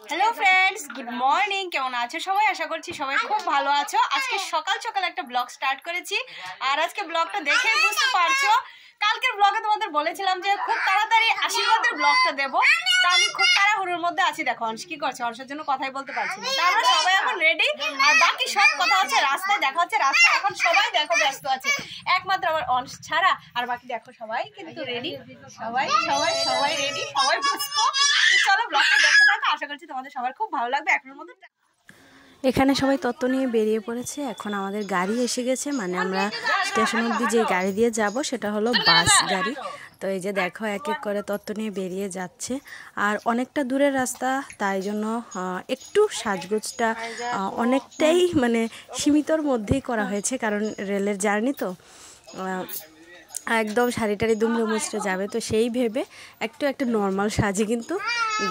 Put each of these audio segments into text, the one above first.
Hello friends, good morning. কেমন আছো সবাই? আশা করছি সবাই খুব ভালো আছো। আজকে সকাল সকাল একটা ব্লগ স্টার্ট করেছি, আর আজকে ব্লগটা দেখেই বুঝতে পারছো কালকের ব্লগে তোমাদের বলেছিলাম যে খুব তাড়াতাড়ি আশীর্বাদের ব্লগটা দেবো। তা আমি খুব তাড়াহুড়োর মধ্যে আছি। দেখো অংশ কি করছে, অংশের জন্য কথাই বলতে পারছি না। তা আমরা সবাই এখন রেডি, আর বাকি সব কথা হচ্ছে রাস্তায় দেখা হচ্ছে। রাস্তায় এখন সবাই দেখো ব্যস্ত আছে, একমাত্র আমার অংশ ছাড়া। আর বাকি দেখো সবাই কিন্তু রেডি, সবাই সবাই সবাই রেডি, সবাই ব্যস্ত। চলো ব্লগটা দেখতে থাকো, আশা করছি তোমাদের সবার খুব ভালো লাগবে। এখনের মতো এখানে সবাই তত্ত্ব নিয়ে বেরিয়ে পড়েছে। এখন আমাদের গাড়ি এসে গেছে, মানে আমরা স্টেশন অবধি যে গাড়ি দিয়ে যাব সেটা হলো বাস গাড়ি। তো এই যে দেখো এক এক করে তত্ত্ব নিয়ে বেরিয়ে যাচ্ছে, আর অনেকটা দূরের রাস্তা, তাই জন্য একটু সাজগোজটা অনেকটাই মানে সীমিতর মধ্যেই করা হয়েছে, কারণ রেলের জার্নি তো একদম শাড়িটারি দুমড়ে মুচড়ে যাবে, তো সেই ভেবে একটু নর্মাল সাজে কিন্তু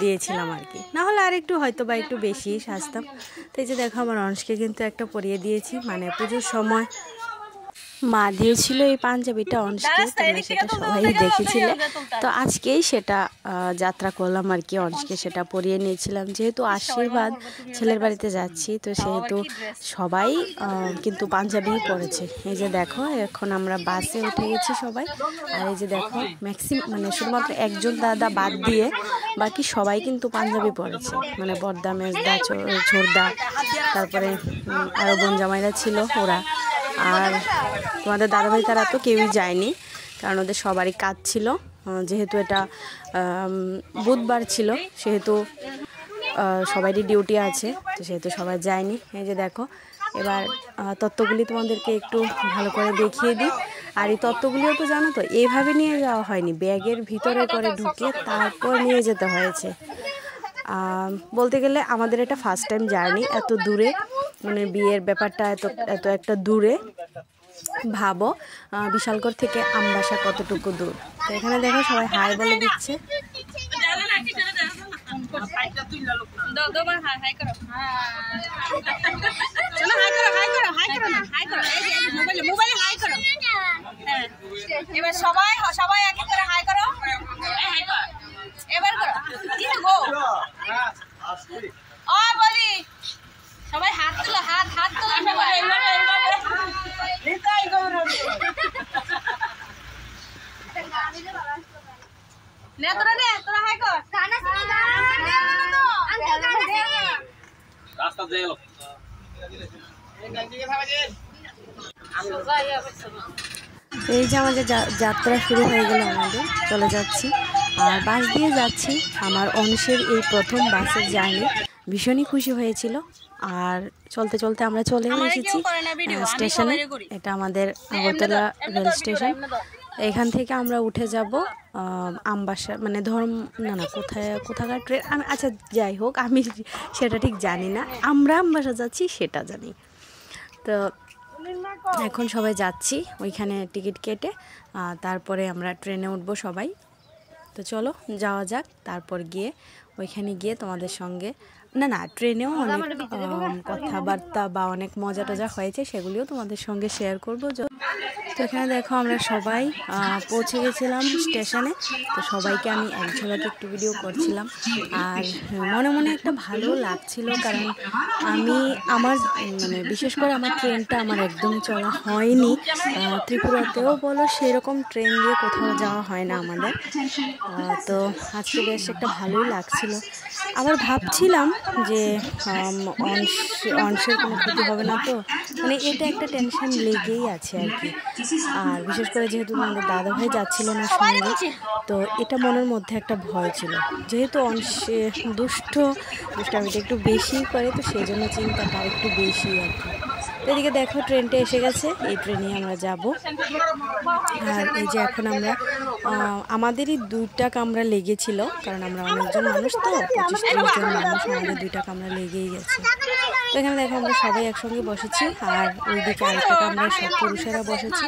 দিয়েছিলাম আর কি। না হলে আর একটু হয়তো বা একটু বেশি সাজতাম। তো এই যে দেখো আমার অংশকে কিন্তু একটা পরিয়ে দিয়েছি, মানে পুজোর সময় মা দিয়েছিল এই পাঞ্জাবিটা অংশকে, তোমরা সেটা সবাই দেখেছিলে। তো আজকেই সেটা যাত্রা করলাম আর কি, অংশকে সেটা পরিয়ে নিয়েছিলাম। যেহেতু আশীর্বাদ ছেলের বাড়িতে যাচ্ছি, তো সেহেতু সবাই কিন্তু পাঞ্জাবি পরেছে। এই যে দেখো এখন আমরা বাসে উঠে গেছি সবাই, আর এই যে দেখো মানে শুধুমাত্র একজন দাদা বাদ দিয়ে বাকি সবাই কিন্তু পাঞ্জাবি পরেছে, মানে বর্দা, মেজদা, ছোড়দা, তারপরে আরও বোন জামাইরা ছিল ওরা। আর তোমাদের দাদাভাই তারা তো কেউই যায়নি, কারণ ওদের সবারই কাজ ছিল। যেহেতু এটা বুধবার ছিল, সেহেতু সবারই ডিউটি আছে, তো সেহেতু সবাই যায়নি। এই যে দেখো এবার তত্ত্বগুলি তোমাদেরকে একটু ভালো করে দেখিয়ে দিই। আর এই তত্ত্বগুলিও তো জানো তো এইভাবে নিয়ে যাওয়া হয়নি, ব্যাগের ভিতরে করে ঢুকে তারপর নিয়ে যেতে হয়েছে। বলতে গেলে আমাদের এটা ফার্স্ট টাইম জার্নি এত দূরে, মানে বিয়ের ব্যাপারটা এত একটা দূরে। ভাবো বিশালগড় থেকে আমবাসা কতটুকু দূর। তো এখানে দেখো সবাই হাই বলে দিচ্ছে। এবার সবাই সবাই এক এক করে হাই করো, এবার করো। বলি সবাই হাত তুলো, হাত তুলো সবাই। তোরা হাই কর। এই যে আমাদের যাত্রা শুরু হয়ে গেল, আমাদের চলে যাচ্ছি আর বাস দিয়ে যাচ্ছি। আমার অংশের এই প্রথম বাসের জার্নি, ভীষণই খুশি হয়েছিল। আর চলতে চলতে আমরা চলে এসেছি স্টেশনে। এটা আমাদের আগরতলা রেল স্টেশন। এখান থেকে আমরা উঠে যাব আমবাসা, মানে কোথাকার ট্রেন আচ্ছা যাই হোক, আমি সেটা ঠিক জানি না। আমরা আমবাসা যাচ্ছি সেটা জানি। তো এখন সবাই যাচ্ছি ওইখানে টিকিট কেটে, তারপরে আমরা ট্রেনে উঠবো সবাই। তো চলো যাওয়া যাক, তারপর গিয়ে ওইখানে গিয়ে তোমাদের সঙ্গে না ট্রেনেও অনেক কথাবার্তা বা অনেক মজা টজা হয়েছে, সেগুলিও তোমাদের সঙ্গে শেয়ার করবো। তো এখানে দেখো আমরা সবাই পৌঁছে গেছিলাম স্টেশনে। তো সবাইকে আমি এক ঝলকে একটু ভিডিও করছিলাম, আর মনে মনে একটা ভালো লাগছিল, কারণ আমার মানে বিশেষ করে আমার ট্রেনটা আমার একদম চলা হয়নি। ত্রিপুরাতেও বলো সেরকম ট্রেন দিয়ে কোথাও যাওয়া হয় না আমাদের। তো আজকে বেশ একটা ভালোই লাগছিল। আবার ভাবছিলাম যে অংশের কোনো ক্ষতি হবে না, তো মানে এটা একটা টেনশন লেগেই আছে আর কি। আর বিশেষ করে যেহেতু আমাদের দাদাভাই যাচ্ছিল না সঙ্গে, তো এটা মনের মধ্যে একটা ভয় ছিল। যেহেতু অংশে দুষ্টামিটা একটু বেশি করে, তো সেই জন্য চিন্তাটা একটু বেশি আর কি। তো এদিকে দেখো ট্রেনটা এসে গেছে, এই ট্রেনে আমরা যাব। আর এই যে এখন আমরা আমাদেরই 2টা কামরা লেগেছিল, কারণ আমরা অনেকজন মানুষ, তো 25-30 জন মানুষ, আমাদের 2টা কামরা লেগেই গেছে। তো এখানে দেখো আমরা সবাই একসঙ্গে বসেছি, আর ওইদিকে আরেকটা কামরায় সব পুরুষেরা বসেছি।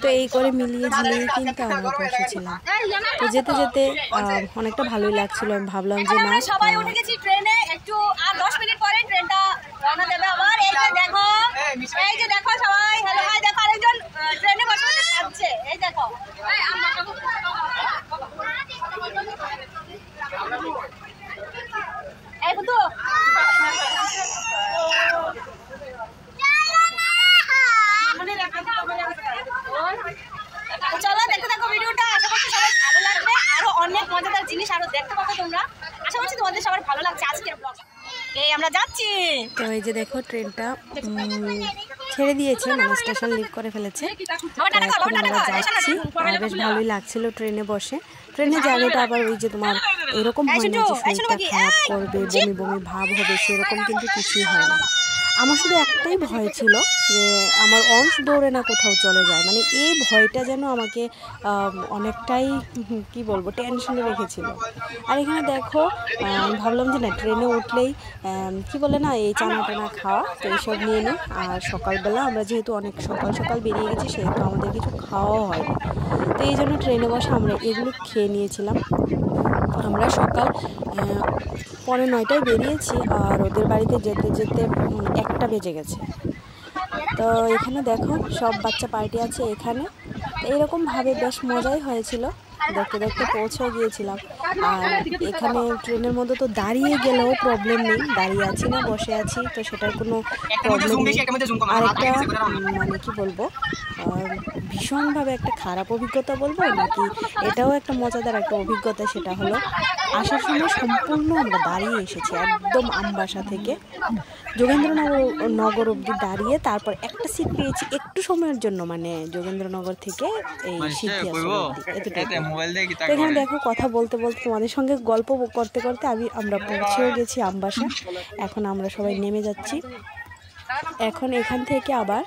তো এই করে মিলিয়ে ঝিলিয়ে কিন্তু আমরা বসেছিলাম। তো যেতে যেতে অনেকটা ভালোই লাগছিল। আমি ভাবলাম যে না, সবাই উঠে গেছি ট্রেনে, একটু আর 10 মিনিট পরে ট্রেনটা রওনা দেবে আবার। এই যে দেখো সবাই, হ্যালো হাই দেখো, আরেকজন ট্রেনে বসে যাচ্ছে, এই দেখো। আশা করছি তোমাদের সবার ভালো লাগছে আজকের ব্লগ। এই আমরা যাচ্ছি। তো এই যে দেখো ট্রেনটা ছেড়ে দিয়েছে, মানে স্টেশন লিভ করে ফেলেছে। এখন আমরা যাচ্ছি আর বেশ ভালোই লাগছিল ট্রেনে বসে। ট্রেনে জার্নিটা আবার ওই যে তোমার এরকম হয় না যে শরীরটা খারাপ করবে, বমি বমি ভাব হবে, সেরকম কিন্তু কিছুই হয় না। আমার শুধু একটাই ভয় ছিল যে আমার অংশ দৌড়ে না কোথাও চলে যায়, মানে এই ভয়টা যেন আমাকে অনেকটাই কি বলবো টেনশনে রেখেছিল। আর এখানে দেখো আমি ভাবলাম যে না ট্রেনে উঠলেই কি বলে না এই চানা টানা খাওয়া, তো এইসব নিয়ে নিই। আর সকালবেলা আমরা যেহেতু অনেক সকাল সকাল বেরিয়ে গেছি সেহেতু আমাদের কিছু খাওয়াও হয়নি, তো এই জন্য ট্রেনে বসে আমরা এগুলো খেয়ে নিয়েছিলাম। আমরা সকাল 9:30টায় বেরিয়েছি আর ওদের বাড়িতে যেতে যেতে 1টা বেজে গেছে। তো এখানে দেখো সব বাচ্চা পার্টি আছে এখানে, এইরকমভাবে বেশ মজাই হয়েছিল। দেখতে দেখতে পৌঁছেও গিয়েছিলাম। আর এখানে ট্রেনের মধ্যে তো দাঁড়িয়ে গেলেও প্রবলেম নেই, দাঁড়িয়ে আছি না বসে আছি তো সেটার কোনো প্রবলেম নেই। আর একটা মানে কি বলবো ভীষণভাবে একটা খারাপ অভিজ্ঞতা বলবো নাকি এটাও একটা মজাদার একটা অভিজ্ঞতা, সেটা হলো আসার সময় সম্পূর্ণ আমরা দাঁড়িয়ে এসেছি একদম আমবাসা থেকে যোগেন্দ্রনগর অবধি দাঁড়িয়ে, তারপর একটা সিট পেয়েছি একটু সময়ের জন্য, মানে যোগেন্দ্রনগর থেকে এই তো এখানে দেখো কথা বলতে বলতে তোমাদের সঙ্গে গল্প করতে করতে আমরা পৌঁছেও গেছি আমবাসা। এখন আমরা সবাই নেমে যাচ্ছি। এখন এখান থেকে আবার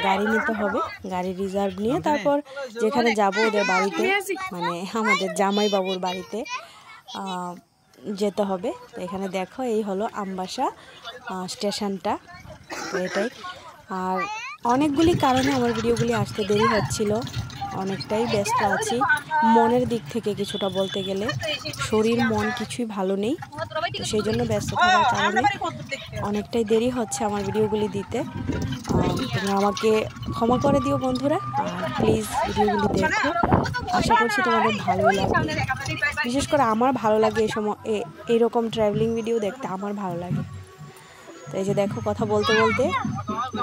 গাড়ি নিতে হবে, গাড়ি রিজার্ভ নিয়ে তারপর যেখানে যাব ওদের বাড়িতে, মানে আমাদের জামাইবাবুর বাড়িতে যেতে হবে। তো এখানে দেখো এই হলো আমবাসা স্টেশনটা, তো এটাই। আর অনেকগুলি কারণে আমার ভিডিওগুলি আসতে দেরি হচ্ছিল, অনেকটাই ব্যস্ত আছি মনের দিক থেকে, কিছুটা বলতে গেলে শরীর মন কিছুই ভালো নেই, তো সেই জন্য ব্যস্ত থাকার কারণে অনেকটাই দেরি হচ্ছে আমার ভিডিওগুলি দিতে। তোমরা আমাকে ক্ষমা করে দিও বন্ধুরা, আর প্লিজ ভিডিওগুলি দেখো, আশা করছি তোমাদের ভালোই লাগবে। বিশেষ করে আমার ভালো লাগে এই সময় এইরকম ট্রাভেলিং ভিডিও দেখতে, আমার ভালো লাগে। তো এই যে দেখো কথা বলতে বলতে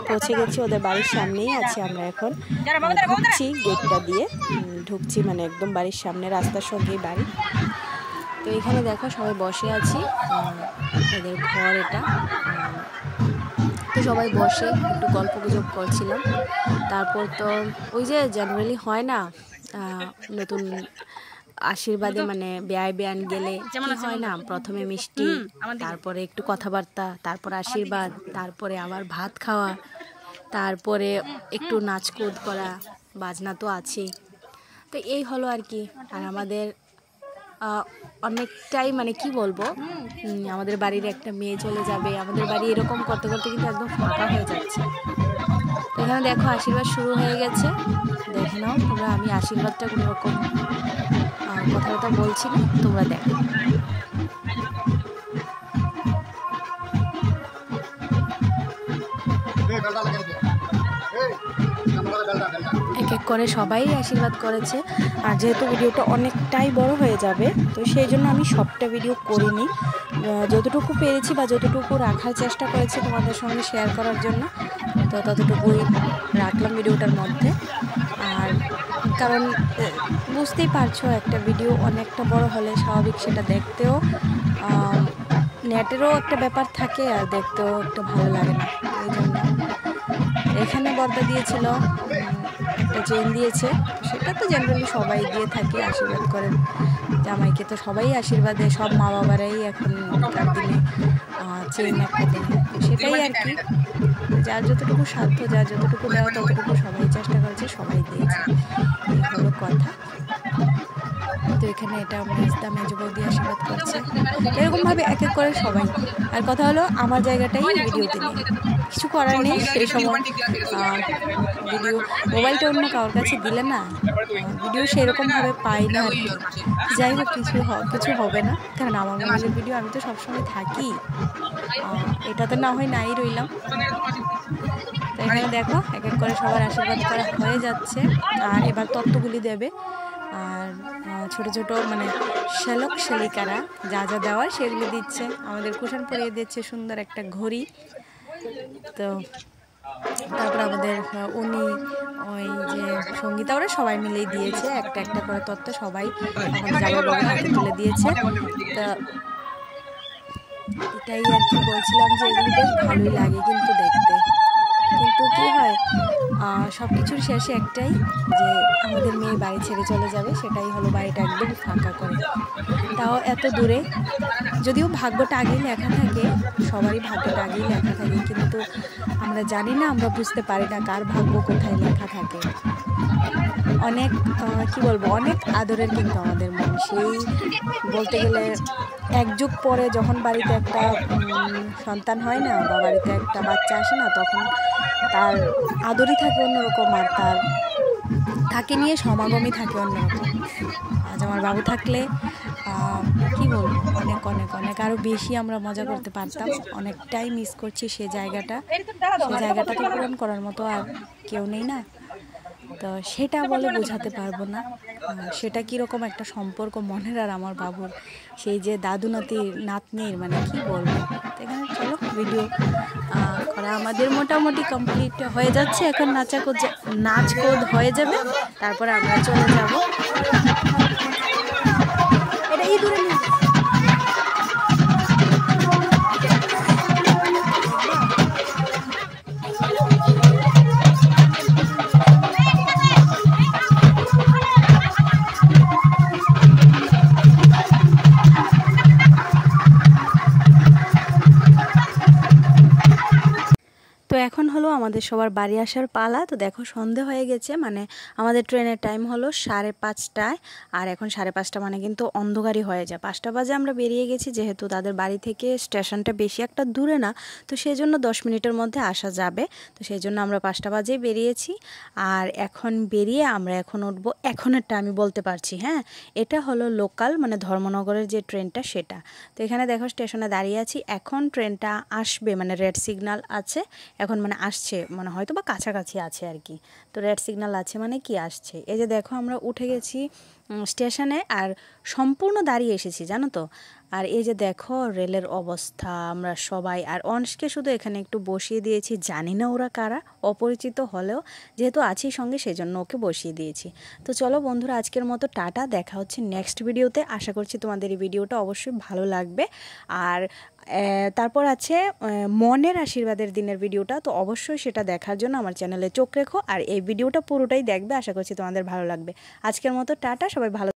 পৌঁছে গেছি ওদের বাড়ির সামনেই আছি আমরা। এখন ঢুকছি গেটটা দিয়ে ঢুকছি, মানে একদম বাড়ির সামনে রাস্তার সঙ্গেই বাড়ি। তো এখানে দেখো সবাই বসে আছি, এদের ঘর এটা। তো সবাই বসে একটু গল্প গুজব করছিলাম। তারপর তো ওই যে জেনারেলি হয় না নতুন আশীর্বাদে, মানে বেয়ান গেলে যেমন হয় না প্রথমে মিষ্টি, তারপরে একটু কথাবার্তা, তারপর আশীর্বাদ, তারপরে আবার ভাত খাওয়া, তারপরে একটু নাচকুদ করা, বাজনা তো আছেই। তো এই হলো আর কি। আর আমাদের অনেকটাই মানে কি বলবো আমাদের বাড়ির একটা মেয়ে চলে যাবে, আমাদের বাড়ি এরকম করতে করতে কিন্তু একদম ফাঁকা হয়ে যাচ্ছে। এখানে দেখো আশীর্বাদ শুরু হয়ে গেছে, দেখে নাও তোমরা। আমি আশীর্বাদটা কোনো রকম কথা বলছি না, তোমরা দেখো। এক এক করে সবাই আশীর্বাদ করেছে। আর যেহেতু ভিডিওটা অনেকটাই বড় হয়ে যাবে তো সেই জন্য আমি সবটা ভিডিও করিনি, যতটুকু পেরেছি বা যতটুকু রাখার চেষ্টা করেছি তোমাদের সঙ্গে শেয়ার করার জন্য, তো ততটুকুই রাখলাম ভিডিওটার মধ্যে। আর কারণ বুঝতেই পারছো একটা ভিডিও অনেকটা বড় হলে স্বাভাবিক সেটা দেখতেও নেটেরও একটা ব্যাপার থাকে আর দেখতেও একটা ভালো লাগে না, এই জন্য। এখানে বর্দা দিয়েছিল একটা চেন দিয়েছে, সেটা তো জেনারেলি সবাই দিয়ে থাকে, আশীর্বাদ করেন জামাইকে, তো সবাই আশীর্বাদে সব মা বাবারাই এখনকার দিনে চেন একটা দেয়, সেটাই আর কি। যার যতটুকু সাধ্য, যার যতটুকু দেওয়া ততটুকু সবাই চেষ্টা করেছে, সবাই দিয়েছে, এই হলো কথা। তো এখানে এটা মেজদা মেজো বৌদি আশীর্বাদ করছে, এরকমভাবে এক এক করে সবাই। আর কথা হলো আমার জায়গাটাই ভিডিওতে নেই, কিছু করার নেই, সেই সময় ভিডিও মোবাইলটা অন্য কারোর কাছে দিলে না ভিডিও সেরকমভাবে পাই না আর কি। যাই হোক কিছু হবে না, কারণ আমার মোবাইলের ভিডিও আমি তো সবসময় থাকি, এটাতে না হয় নাই রইলাম। তো এখানে দেখো এক এক করে সবার আশীর্বাদ করা হয়ে যাচ্ছে, আর এবার তত্ত্বগুলি দেবে। আর ছোট ছোট মানে শ্যালক শ্যালিকারা যা যা দেওয়ার সেগুলি দিচ্ছে, আমাদের কুশন পরিয়ে দিচ্ছে সুন্দর একটা ঘড়ি। তো তারপর আমাদের উনি ওই যে সঙ্গীতা ওরা সবাই মিলেই দিয়েছে একটা একটা করে তত্ত্ব, সবাই আমাদের জামাইবাবুর হাতে তুলে দিয়েছে। তা এটাই আর কি বলছিলাম যে এগুলি বেশ ভালোই লাগে কিন্তু দেখতে, কিন্তু কি হয় সব কিছুর শেষে একটাই, যে আমাদের মেয়ে বাড়ি ছেড়ে চলে যাবে, সেটাই হলো বাড়িটা একদম ফাঁকা করে। তাও এত দূরে, যদিও ভাগ্যটা আগেই লেখা থাকে, সবারই ভাগ্যটা আগেই লেখা থাকে, কিন্তু আমরা জানি না, আমরা বুঝতে পারি না কার ভাগ্য কোথায় লেখা থাকে। অনেক কি বলবো, অনেক আদরের কিন্তু আমাদের মন। সেই বলতে গেলে এক যুগ পরে যখন বাড়িতে একটা সন্তান হয় না, বা বাড়িতে একটা বাচ্চা আসে না, তখন তার আদরই থাকে অন্যরকম, আর তাকে নিয়ে সমাগমই থাকে অন্যরকম। আজ আমার বাবু থাকলে কি বলবো, অনেক অনেক অনেক আরও বেশি আমরা মজা করতে পারতাম। অনেকটাই মিস করছি সেই জায়গাটা তো পূরণ করার মতো আর কেউ নেই না, তো সেটা বলে বোঝাতে পারবো না। সেটা কীরকম একটা সম্পর্ক মনের আর আমার বাবুর, সেই যে দাদু নাতনির, মানে কি বলবো। এখানে চলো ভিডিও করা আমাদের মোটামুটি কমপ্লিট হয়ে যাচ্ছে। এখন নাচ কোদ হয়ে যাবে, তারপরে আমরা চলে যাব। এটা এই দূরে নিয়ে তো এখন হলো আমাদের সবার বাড়ি আসার পালা। তো দেখো সন্ধে হয়ে গেছে, মানে আমাদের ট্রেনের টাইম হলো 5:30, আর এখন 5:30 মানে কিন্তু অন্ধকারই হয়ে যায়। 5টা বাজে আমরা বেরিয়ে গেছি, যেহেতু তাদের বাড়ি থেকে স্টেশনটা বেশি একটা দূরে না, তো সেই জন্য 10 মিনিটের মধ্যে আসা যাবে। তো সেই জন্য আমরা 5টা বাজেই বেরিয়েছি। আর এখন বেরিয়ে আমরা এখন উঠবো, এখনেরটা আমি বলতে পারছি, হ্যাঁ, এটা হলো লোকাল, মানে ধর্মনগরের যে ট্রেনটা সেটা। তো এখানে দেখো স্টেশনে দাঁড়িয়ে আছি, এখন ট্রেনটা আসবে, মানে রেড সিগন্যাল আছে এখন, মানে আসছে, মানে হয়তো বা কাছাকাছি আছে আর কি। তো রেড সিগন্যাল আছে মানে কি আসছে। এই যে দেখো আমরা উঠে গেছি স্টেশনে, আর সম্পূর্ণ দাঁড়িয়ে এসেছি জানো তো। আর এই যে দেখো রেলের অবস্থা, আমরা সবাই, আর অংশকে শুধু এখানে একটু বসিয়ে দিয়েছি, জানি না ওরা কারা, অপরিচিত হলেও যেহেতু আছি সঙ্গে সেজন্য ওকে বসিয়ে দিয়েছি। তো চলো বন্ধুরা, আজকের মতো টাটা, দেখা হচ্ছে নেক্সট ভিডিওতে। আশা করছি তোমাদের এই ভিডিওটা অবশ্যই ভালো লাগবে। আর তারপর আছে মনের আশীর্বাদের দিনের ভিডিওটা, তো অবশ্যই সেটা দেখার জন্য আমার চ্যানেলে চোখ রেখো, আর এই ভিডিওটা পুরোটাই দেখবে। আশা করছি তোমাদের ভালো লাগবে। আজকের মতো টাটা, সবাই ভালো।